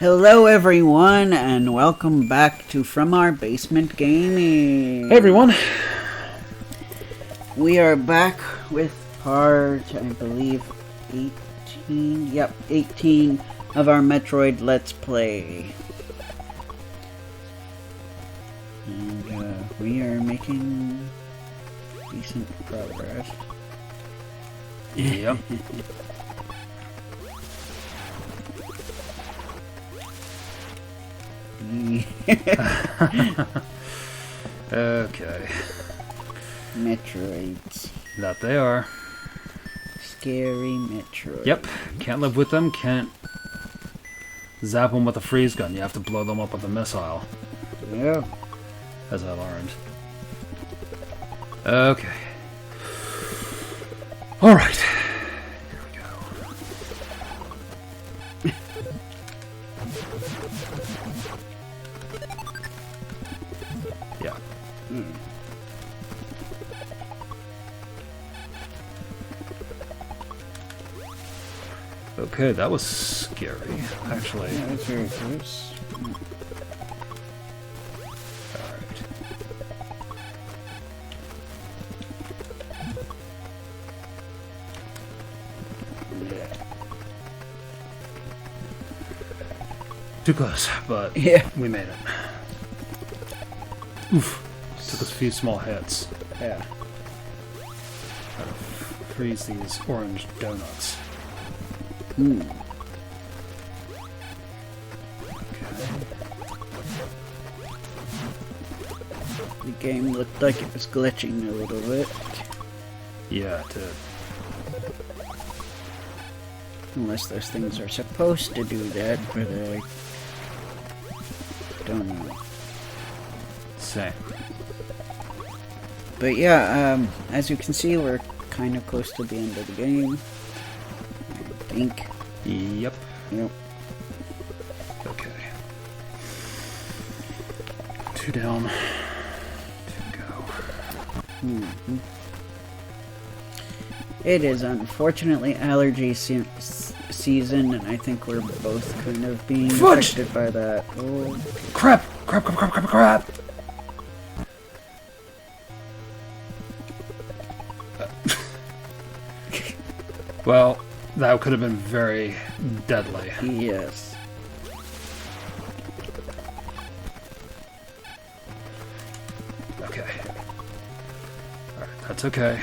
Hello everyone, and welcome back to From Our Basement Gaming. Hey everyone! We are back with part, I believe, 18? Yep, 18 of our Metroid Let's Play. And we are making decent progress. Yep. Okay. Metroids. That they are. Scary Metroid. Yep. Can't live with them, can't zap them with a freeze gun. You have to blow them up with a missile. Yeah. As I learned. Okay. Alright. Here we go. Yeah. Okay, that was scary, actually. Yeah, that's very close. Alright. Too close, but Yeah. we made it. Oof. Took us a few small hits. Yeah. Try to freeze these orange donuts. Hmm. The game looked like it was glitching a little bit. Yeah, it did. Unless those things are supposed to do that, but I don't know. Same. But yeah, as you can see, we're kind of close to the end of the game. I think. Yep. Yep. Okay. 2 down. 2 go. Mm-hmm. It is unfortunately allergy season, and I think we're both kind of being Fudge! affected by that. Oh, Crap! Crap, crap, crap, crap, crap! Well, that could have been very deadly. yes. Okay. Alright, that's okay.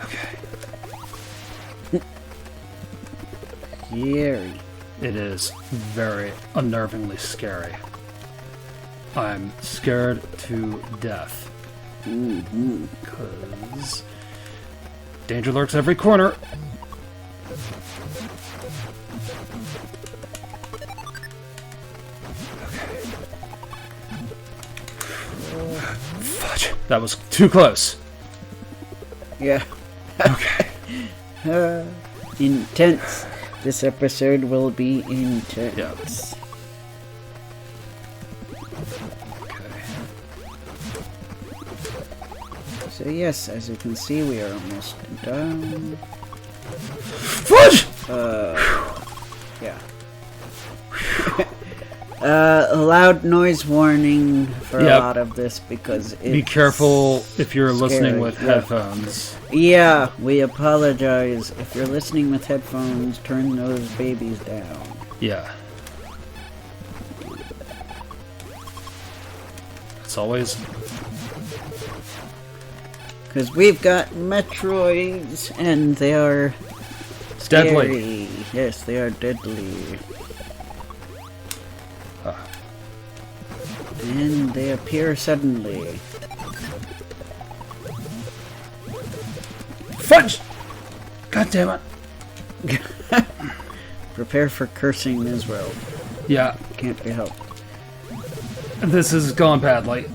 Okay. Scary. It is very unnervingly scary. I'm scared to death. Mm-hmm. Because danger lurks every corner. Fudge. That was too close. Yeah. Okay. Intense. This episode will be intense. Yeah. Okay. So yes, as you can see, we are almost done. Fudge! Yeah. A loud noise warning for Yep. a lot of this because it's Be careful if you're listening scary. with Yeah. headphones. Yeah, we apologize. If you're listening with headphones, turn those babies down. Yeah. It's always Because we've got Metroids, and they are scary. deadly. Yes, they are deadly. And they appear suddenly. Fudge! God damn it. Prepare for cursing as well. Yeah, Can't be helped. this has gone badly.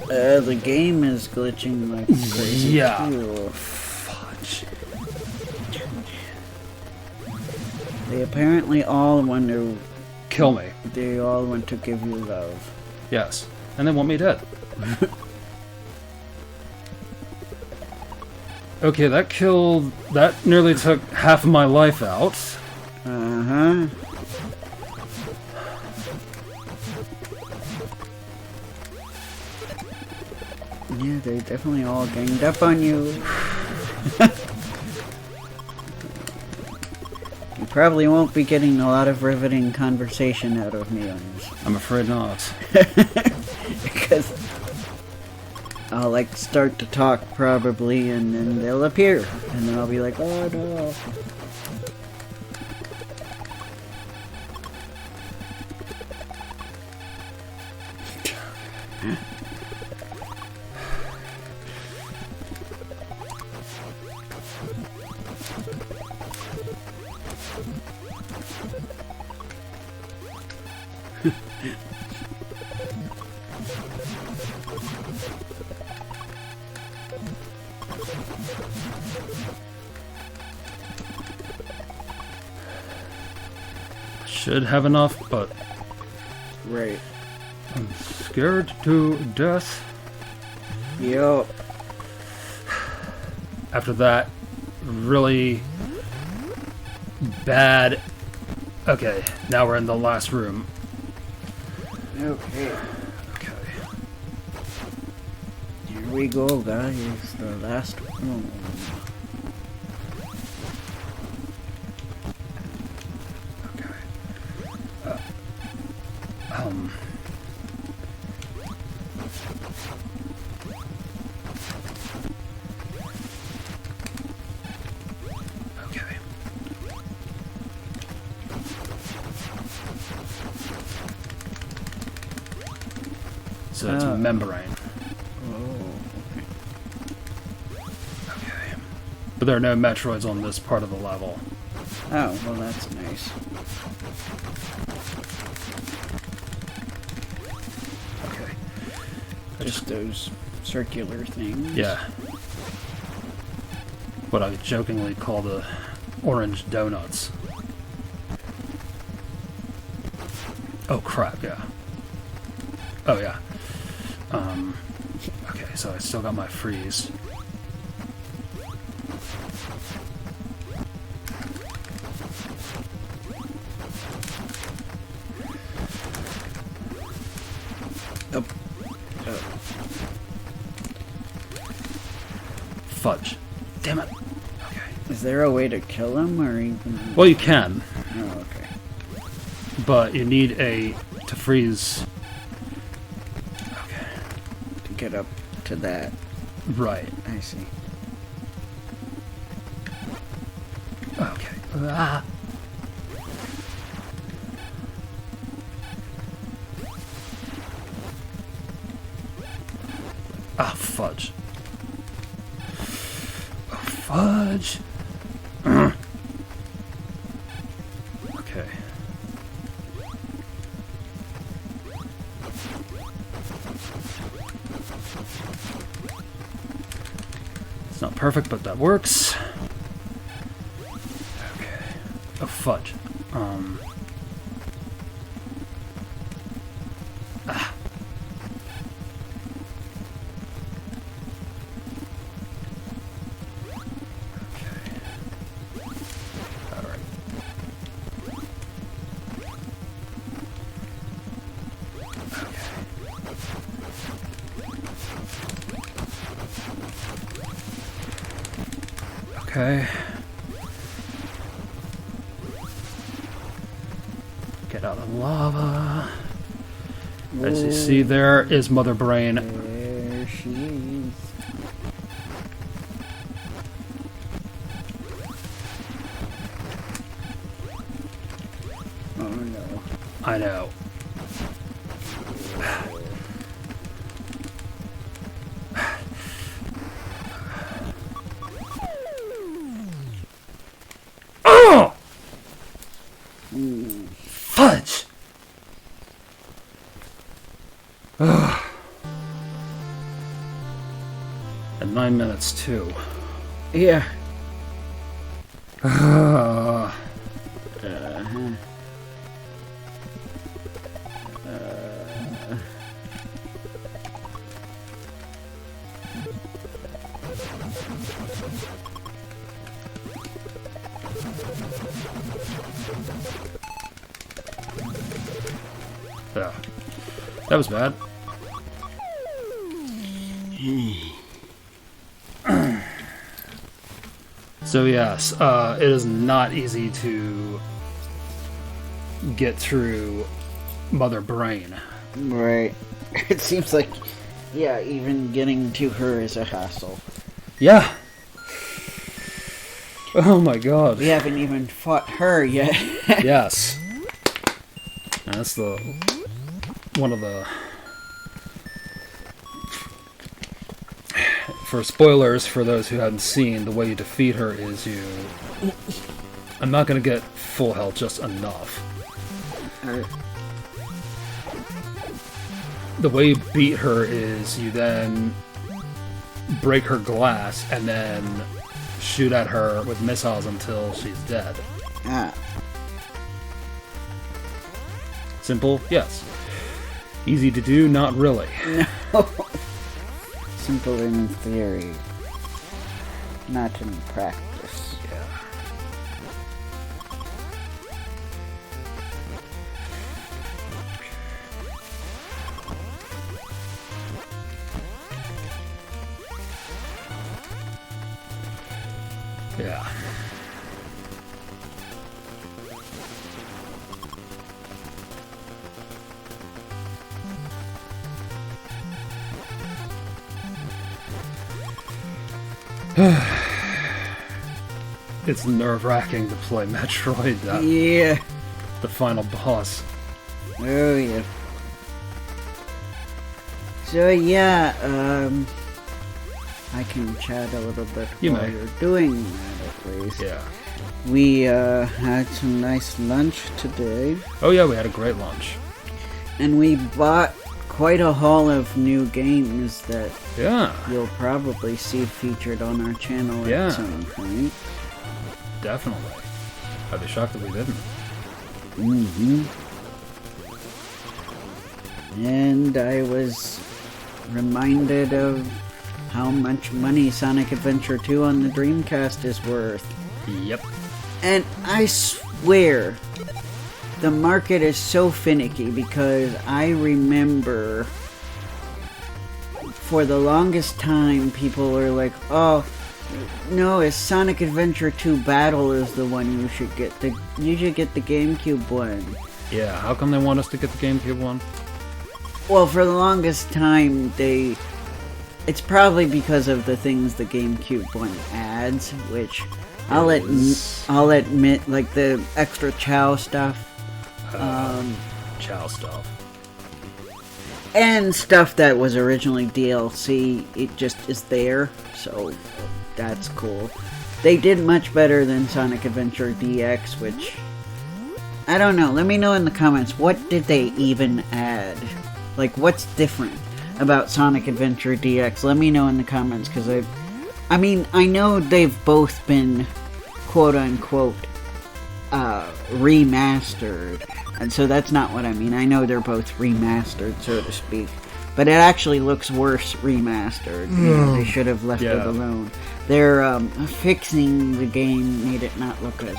The game is glitching like crazy Yeah. too. Fudge. They apparently all want to. Kill me. They all want to give you love. Yes. And they want me dead. Okay, that nearly took half of my life out. Uh-huh. Yeah, they definitely all ganged up on you. You probably won't be getting a lot of riveting conversation out of me on this. I'm afraid not. Because I'll like start to talk probably and then they'll appear. And then I'll be like, oh no. Should have enough, but Right. I'm scared to death. Yup. After that, really bad. Okay, now we're in the last room. Okay. Okay. Here we go, guys. The last room. Okay. Okay. So it's membrane. Oh. Okay. But there are no Metroids on this part of the level. Oh, well that's nice. Okay. Just those circular things. Yeah. What I jokingly call the orange donuts. Oh crap, yeah. Oh yeah. Okay, so I still got my freeze. Oh. Fudge. Damn it. Okay. Is there a way to kill him or even? Well, you can, Oh, okay. but you need to freeze. Okay. To get up to that. Right. I see. Okay. Ah. Ah, fudge. Oh, fudge. Okay. It's not perfect, but that works. Okay. Oh, fudge. Ah. Okay. Get out of lava. As you see, there is Mother Brain. There she is. Oh no. I know. Oh! Fudge! Ugh. And 9 minutes too. Yeah. Uh, Yeah. That was bad. So yes, it is not easy to get through Mother Brain. Right. It seems like, yeah, even getting to her is a hassle. Yeah. Oh my god. We haven't even fought her yet. Yes. And that's one of the... For spoilers, for those who haven't seen, the way you defeat her is you... I'm not going to get full health, just enough. Alright. The way you beat her is you then break her glass and then shoot at her with missiles until she's dead. Ah. Simple? Yes. Easy to do? Not really. No. Simple in theory. Not in practice. Yeah. Yeah. It's nerve-wracking to play Metroid, Yeah. the final boss. Oh, yeah. So, yeah, I can chat a little bit You while may. you're doing that, at least. Yeah. We, had some nice lunch today, Oh yeah, we had a great lunch. and we bought quite a haul of new games that Yeah, you'll probably see featured on our channel Yeah. at some point. definitely. I'd be shocked if we didn't. Mm-hmm. And I was reminded of how much money Sonic Adventure 2 on the Dreamcast is worth. Yep. And I swear, the market is so finicky because I remember for the longest time people were like, oh, no, it's Sonic Adventure 2 Battle is the one you should get. You should get the GameCube one. Yeah, how come they want us to get the GameCube one? Well, for the longest time, it's probably because of the things the GameCube one adds, which I'll admit, like the extra Chow stuff, Chow stuff. and stuff that was originally DLC. It just is there, so that's cool. They did much better than Sonic Adventure DX, which I don't know. Let me know in the comments, what did they even add? Like, what's different about Sonic Adventure DX? Let me know in the comments, because I mean, I know they've both been quote-unquote remastered, and so that's not what I mean. I know they're both remastered, so to speak, but it actually looks worse remastered. You know, they should have left it alone. They're fixing the game, made it not look as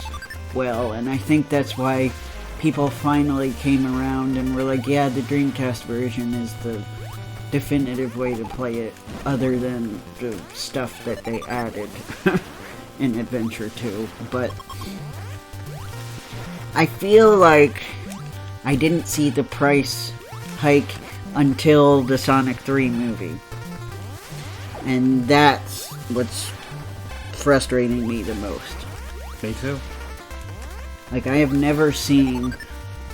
well, and I think that's why people finally came around and were like, yeah, the Dreamcast version is the definitive way to play it, other than the stuff that they added in Adventure 2. But I feel like I didn't see the price hike until the Sonic 3 movie. And that's what's frustrating me the most. Me too. Like, I have never seen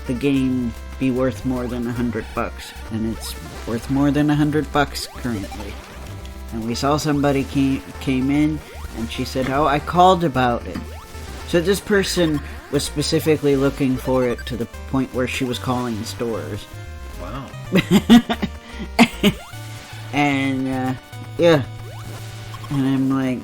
the game be worth more than $100, and it's worth more than $100 currently. And we saw somebody came in, and she said, oh, I called about it. So this person was specifically looking for it to the point where she was calling stores. Wow. And, yeah. And I'm like,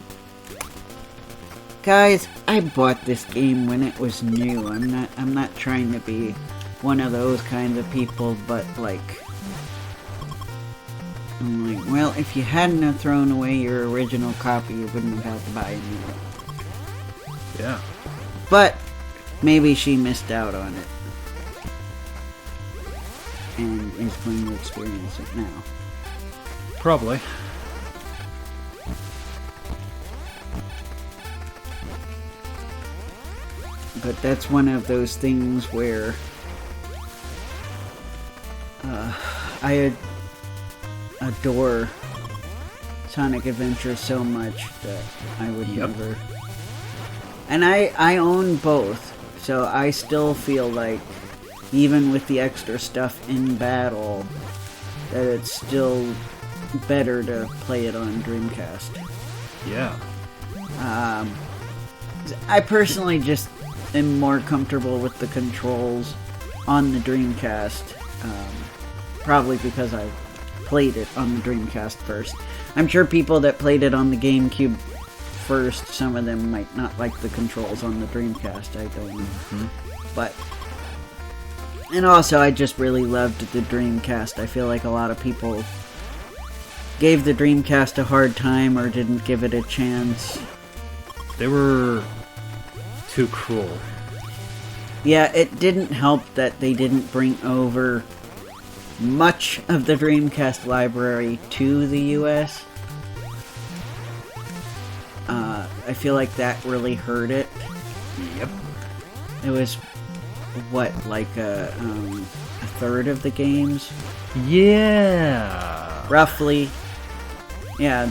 guys, I bought this game when it was new. I'm not trying to be one of those kinds of people, but like, I'm like, well, if you hadn't have thrown away your original copy, you wouldn't have had to buy a new one. Yeah. But maybe she missed out on it. and is going to experience it now. Probably. But that's one of those things where I adore Sonic Adventure so much that I would never... And I own both, so I still feel like, even with the extra stuff in battle, that it's still better to play it on Dreamcast. Yeah. I personally just am more comfortable with the controls on the Dreamcast, probably because I played it on the Dreamcast first. I'm sure people that played it on the GameCube first, some of them might not like the controls on the Dreamcast, I don't know. But, and also I just really loved the Dreamcast. I feel like a lot of people gave the Dreamcast a hard time or didn't give it a chance. They were too cruel. Yeah, it didn't help that they didn't bring over much of the Dreamcast library to the US. I feel like that really hurt it. Yep. It was, what, like a third of the games? Yeah. Roughly. Yeah,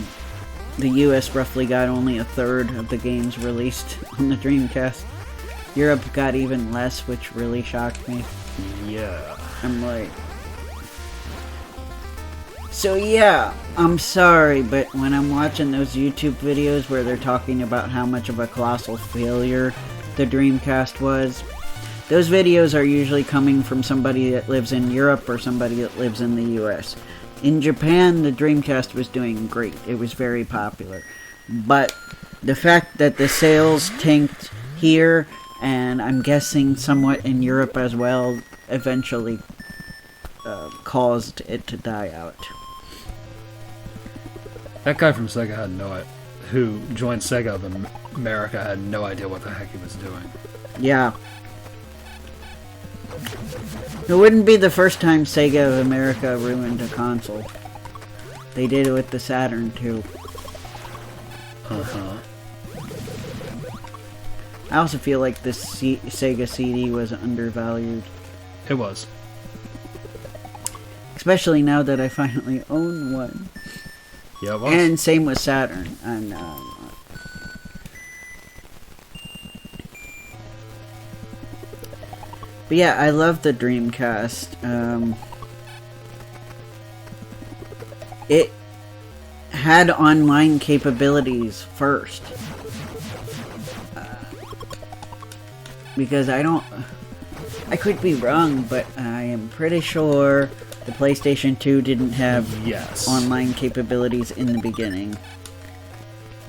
the US roughly got only a third of the games released on the Dreamcast. Europe got even less, which really shocked me. Yeah. I'm like... So yeah, I'm sorry, but when I'm watching those YouTube videos where they're talking about how much of a colossal failure the Dreamcast was, those videos are usually coming from somebody that lives in Europe or somebody that lives in the US. In Japan, the Dreamcast was doing great. It was very popular. But the fact that the sales tanked here, and I'm guessing somewhat in Europe as well, eventually caused it to die out. That guy from Sega had who joined Sega of America had no idea what the heck he was doing. Yeah. It wouldn't be the first time Sega of America ruined a console. They did it with the Saturn too. Uh-huh. I also feel like this Sega CD was undervalued. It was. Especially now that I finally own one. Yeah, it was. And same with Saturn. And, but yeah, I love the Dreamcast. It had online capabilities first. Because I could be wrong, but I am pretty sure the PlayStation 2 didn't have online capabilities in the beginning.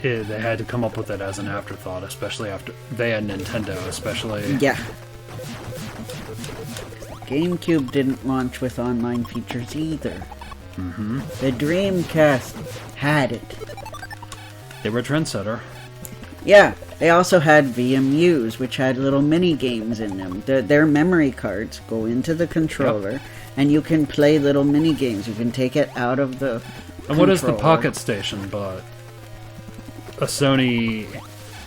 Yeah, they had to come up with it as an afterthought, especially after they had Nintendo, especially. Yeah. GameCube didn't launch with online features either. Mm-hmm. The Dreamcast had it. They were a trendsetter. Yeah, they also had VMUs, which had little mini games in them. Their memory cards go into the controller, and you can play little mini games. You can take it out of the And what is the Pocket Station but a Sony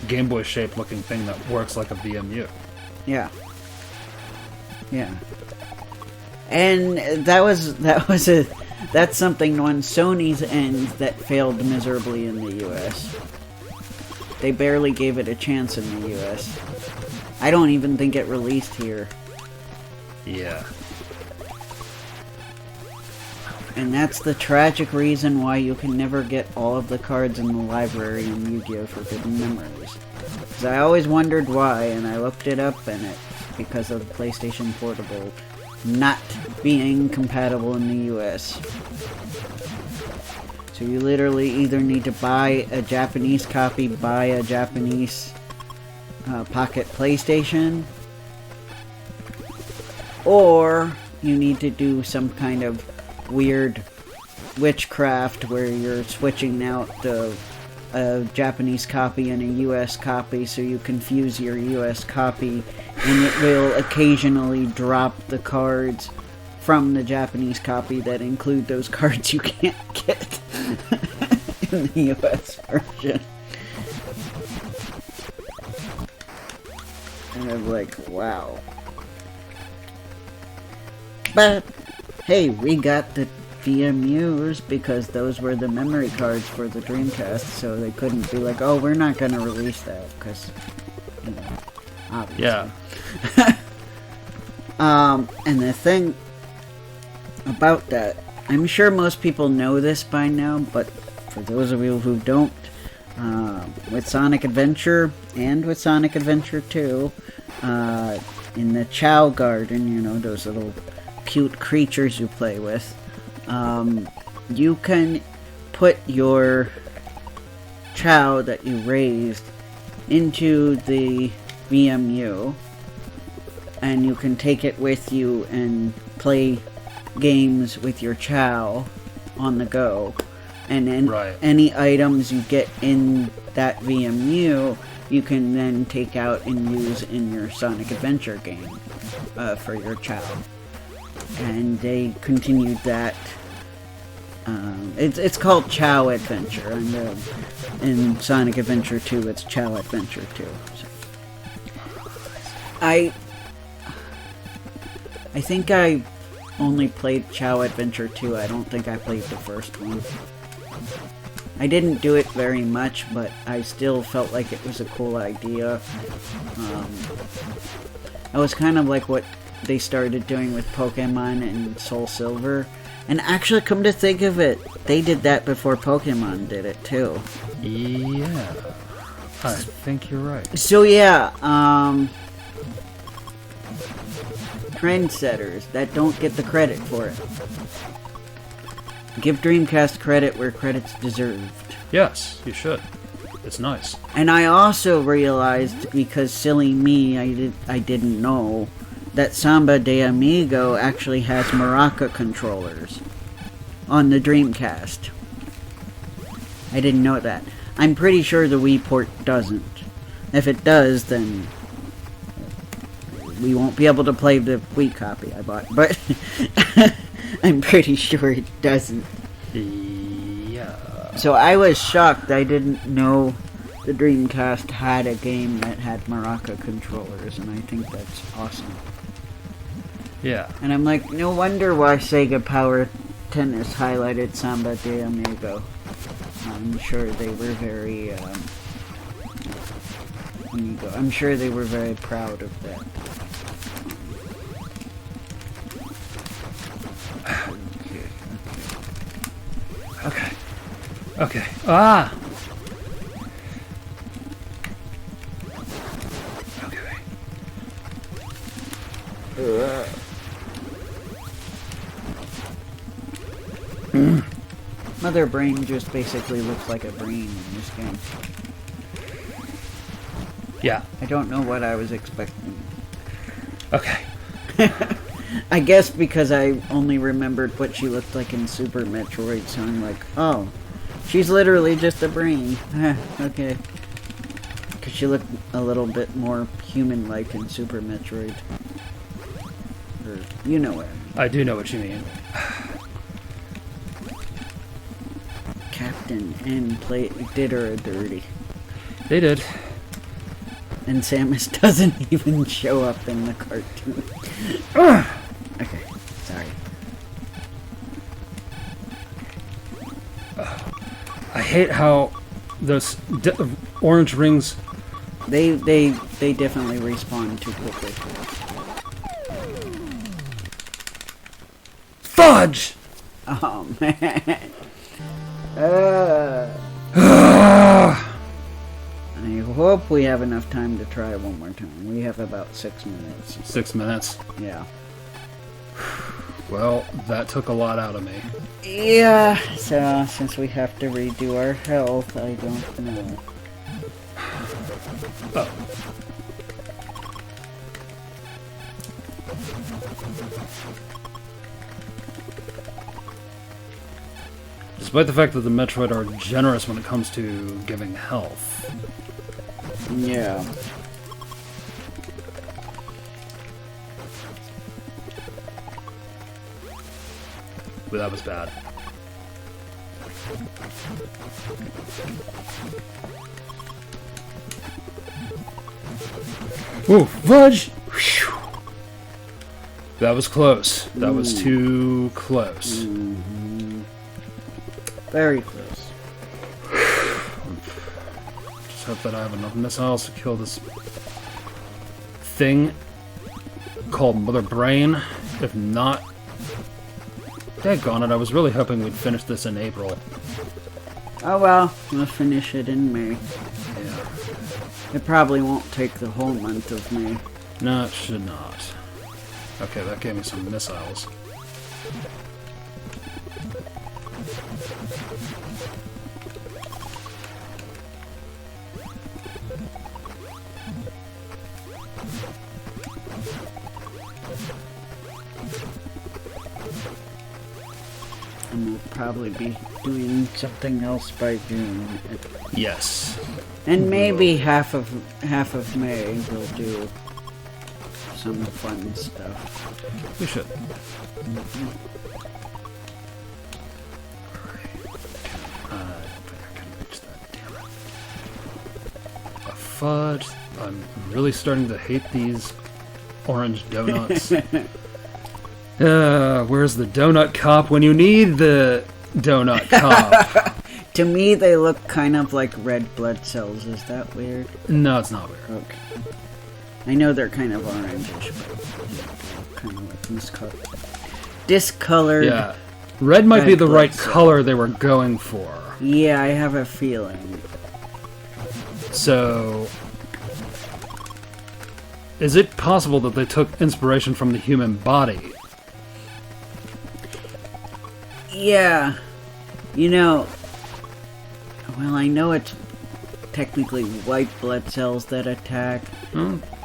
Game Boy shaped looking thing that works like a VMU? Yeah. Yeah. And that's something on Sony's end that failed miserably in the US. They barely gave it a chance in the US. I don't even think it released here. Yeah. And that's the tragic reason why you can never get all of the cards in the library in Yu-Gi-Oh! Forbidden Memories. Because I always wondered why, and I looked it up, and it's because of the PlayStation Portable not being compatible in the US. So you literally either need to buy a Japanese copy, buy a Japanese Pocket PlayStation, or you need to do some kind of weird witchcraft where you're switching out a Japanese copy and a US copy, so you confuse your US copy and it will occasionally drop the cards from the Japanese copy that include those cards you can't get in the US version. And I'm like, wow. But, hey, we got the VMUs because those were the memory cards for the Dreamcast, so they couldn't be like, oh, we're not going to release that, because, you know, obviously. Yeah. And the thing about that, I'm sure most people know this by now, but for those of you who don't, with Sonic Adventure and with Sonic Adventure 2, in the Chow Garden, you know, those little cute creatures you play with, you can put your Chow that you raised into the VMU, and you can take it with you and play games with your Chow on the go. And then any items you get in that VMU, you can then take out and use in your Sonic Adventure game for your Chow. And they continued that. It's called Chow Adventure, and in Sonic Adventure 2, it's Chow Adventure 2. So. I think I only played Chow Adventure 2. I don't think I played the first one. I didn't do it very much, but I still felt like it was a cool idea. It was kind of like what they started doing with Pokemon and Soul Silver. And actually, come to think of it, they did that before Pokemon did it, too. Yeah. I think you're right. So, yeah, trendsetters that don't get the credit for it. Give Dreamcast credit where credit's deserved. Yes, you should. It's nice. And I also realized, because silly me, I didn't know, that Samba de Amigo actually has Maraca controllers on the Dreamcast. I didn't know that. I'm pretty sure the Wii port doesn't. If it does, then we won't be able to play the Wii copy I bought, but I'm pretty sure it doesn't. Yeah. So I was shocked. I didn't know the Dreamcast had a game that had Maraca controllers, and I think that's awesome. Yeah. And I'm like, no wonder why Sega Power Tennis highlighted Samba de Amigo. I'm sure they were very, I'm sure they were very proud of that. Okay. Ah! Okay. Mother Brain just basically looks like a brain in this game. Yeah. I don't know what I was expecting. Okay. I guess because I only remembered what she looked like in Super Metroid, so I'm like, oh, she's literally just a brain. Okay. Because she looked a little bit more human-like in Super Metroid. Or, you know what I mean. I do know what you mean. Captain N did her a dirty. They did. And Samus doesn't even show up in the cartoon. Okay, sorry. I hate how those orange rings... They definitely respawn too quickly. Fudge! Oh, man. I hope we have enough time to try one more time. We have about 6 minutes. 6 minutes? Yeah. Well, that took a lot out of me. Yeah, so since we have to redo our health, I don't know. Oh. Despite the fact that the Metroid are generous when it comes to giving health. Yeah. But that was bad. Ooh, fudge! Whew. That was close. That was too close. Mm-hmm. Very close. Just hope that I have enough missiles to kill this thing called Mother Brain. If not, daggone it, I was really hoping we'd finish this in April. Oh well, we'll finish it in May. Yeah. It probably won't take the whole month of May. No, it should not. Okay, that gave me some missiles. And we'll probably be doing something else by June. Yes. And maybe half of May we'll do some fun stuff. We should. I don't think I can reach that, damn it. A fudge. I'm really starting to hate these orange donuts. Where's the donut cop when you need the donut cop? To me, they look kind of like red blood cells. Is that weird? No, it's not weird. Okay. I know they're kind of orangish, but kind of like discolored. Yeah. Red might be the blood right cell. color they were going for. Yeah, I have a feeling. So, is it possible that they took inspiration from the human body? Yeah. You know, well, I know it's technically white blood cells that attack,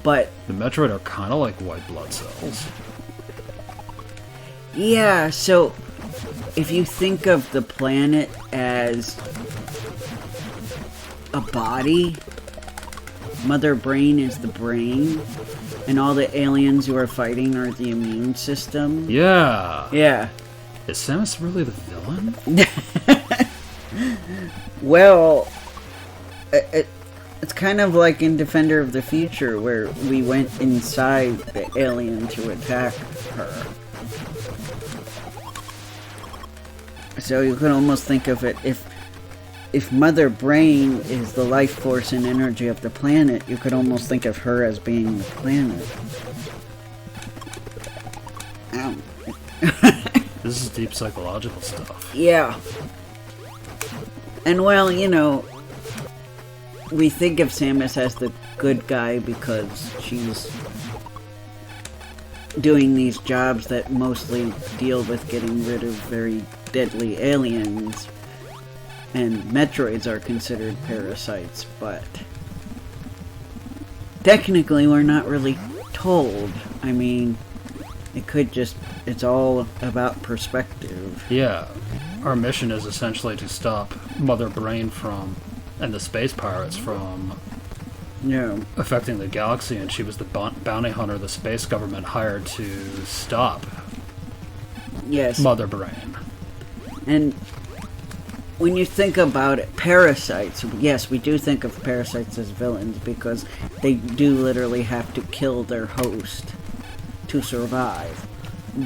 but The Metroid are kind of like white blood cells. yeah, so if you think of the planet as a body, Mother Brain is the brain, and all the aliens you are fighting are the immune system. Yeah. Yeah. Is Samus really the villain? Well, it's kind of like in Defender of the Future, where we went inside the alien to attack her. So you can almost think of it, if Mother Brain is the life force and energy of the planet, you could almost think of her as being the planet. Ow. This is deep psychological stuff. Yeah. And well, you know, we think of Samus as the good guy because she's doing these jobs that mostly deal with getting rid of very deadly aliens. And Metroids are considered parasites, but technically we're not really told. I mean, it could just, it's all about perspective. Yeah. Our mission is essentially to stop Mother Brain from, and the space pirates from, Yeah. affecting the galaxy, and she was the bounty hunter the space government hired to stop Yes. Mother Brain. And when you think about it, parasites, yes, we do think of parasites as villains because they do literally have to kill their host to survive.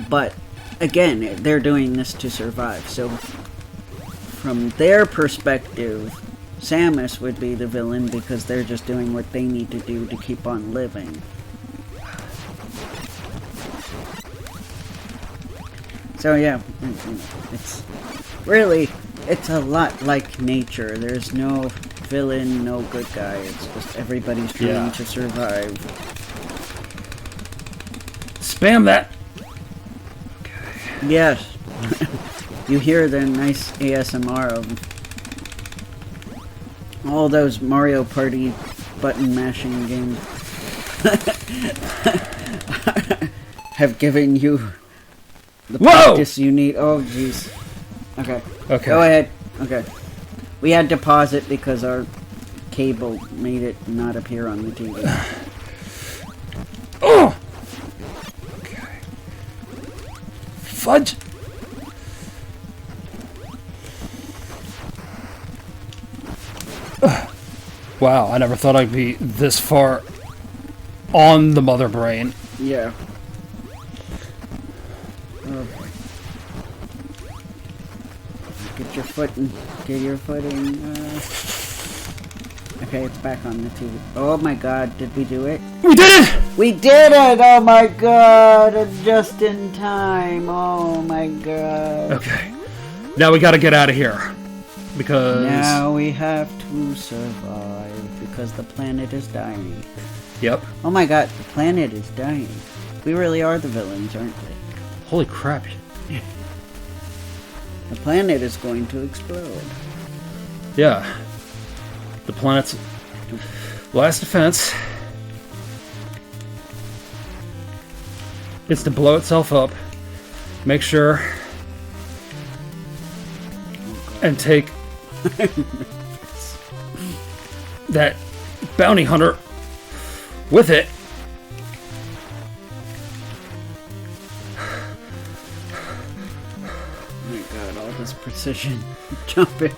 But again, they're doing this to survive. So from their perspective, Samus would be the villain because they're just doing what they need to do to keep on living. So yeah, it's really, it's a lot like nature. There's no villain, no good guy. It's just everybody's trying to survive. Spam that! Yes. You hear the nice ASMR of all those Mario Party button mashing games have given you the practice you need. Oh, jeez. Okay. Okay. Go ahead. Okay. We had to pause it because our cable made it not appear on the TV. Oh! Okay. Fudge! Wow, I never thought I'd be this far on the mother brain. Yeah. Oh. Get your footing. Get your footing. Okay, it's back on the TV. Oh my god, did we do it? We did it! We did it! Oh my god! Just in time. Oh my god. Okay. Now we gotta get out of here. Because... Now we have to survive. Because the planet is dying. Yep. Oh my god, the planet is dying. We really are the villains, aren't we? Holy crap. The planet is going to explode. Yeah. The planet's last defense is to blow itself up, make sure, and take that bounty hunter with it. Oh my god, all this precision jumping.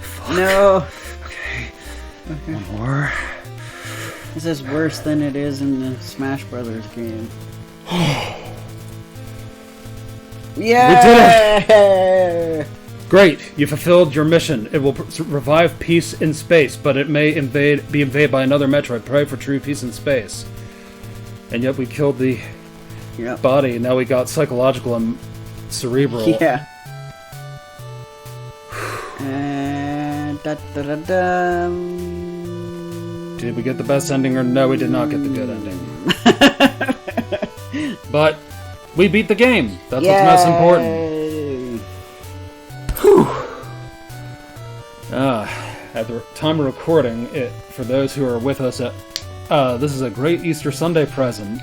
Fuck. No. Okay. One more. This is worse than it is in the Smash Brothers game. Yeah! We did it! Great, you fulfilled your mission. It will revive peace in space, but it may be invaded by another Metroid. Pray for true peace in space. And yet we killed the body, and now we got psychological and cerebral. Yeah. And did we get the best ending, or no, we did not get the good ending. But we beat the game. That's what's most important. Whew. At the time of recording, for those who are with us, this is a great Easter Sunday present.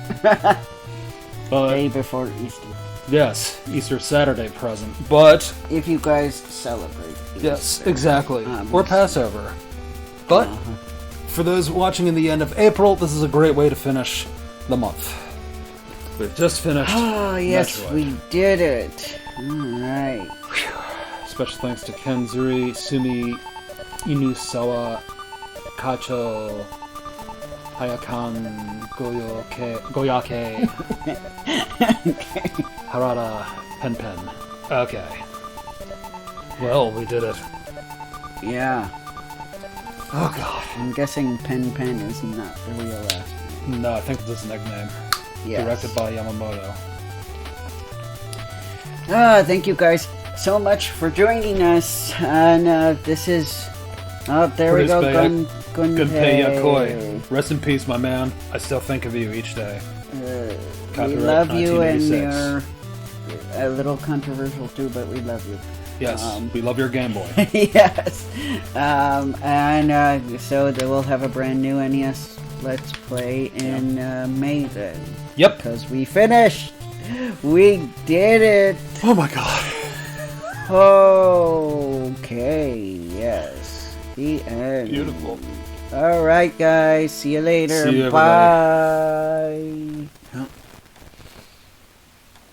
Day before Easter. Yes, Easter Saturday present. But if you guys celebrate Easter. Yes, exactly. Or Passover. But for those watching in the end of April, this is a great way to finish the month. We've just finished. Oh, yes, Metroid. we did it. Alright. Special thanks to Kenzuri, Sumi, Inusawa, Kacho, Hayakan, Goyake, Harada, Pen. Okay. Well, we did it. Yeah. Oh god. I'm guessing Pen is not the real last name. No, I think it's his nickname. Yes. Directed by Yamamoto. Thank you guys so much for joining us. And this is... Oh, there we go. Gunpei Yokoi. Rest in peace, my man. I still think of you each day. We love you, and you're a little controversial too, but we love you. Yes, we love your Game Boy. Yes. So we'll have a brand new NES Let's Play in May then. Yep. Because we finished. We did it. Oh my god. Okay. Yes. The end. Beautiful. All right, guys. See you later. See you, Bye.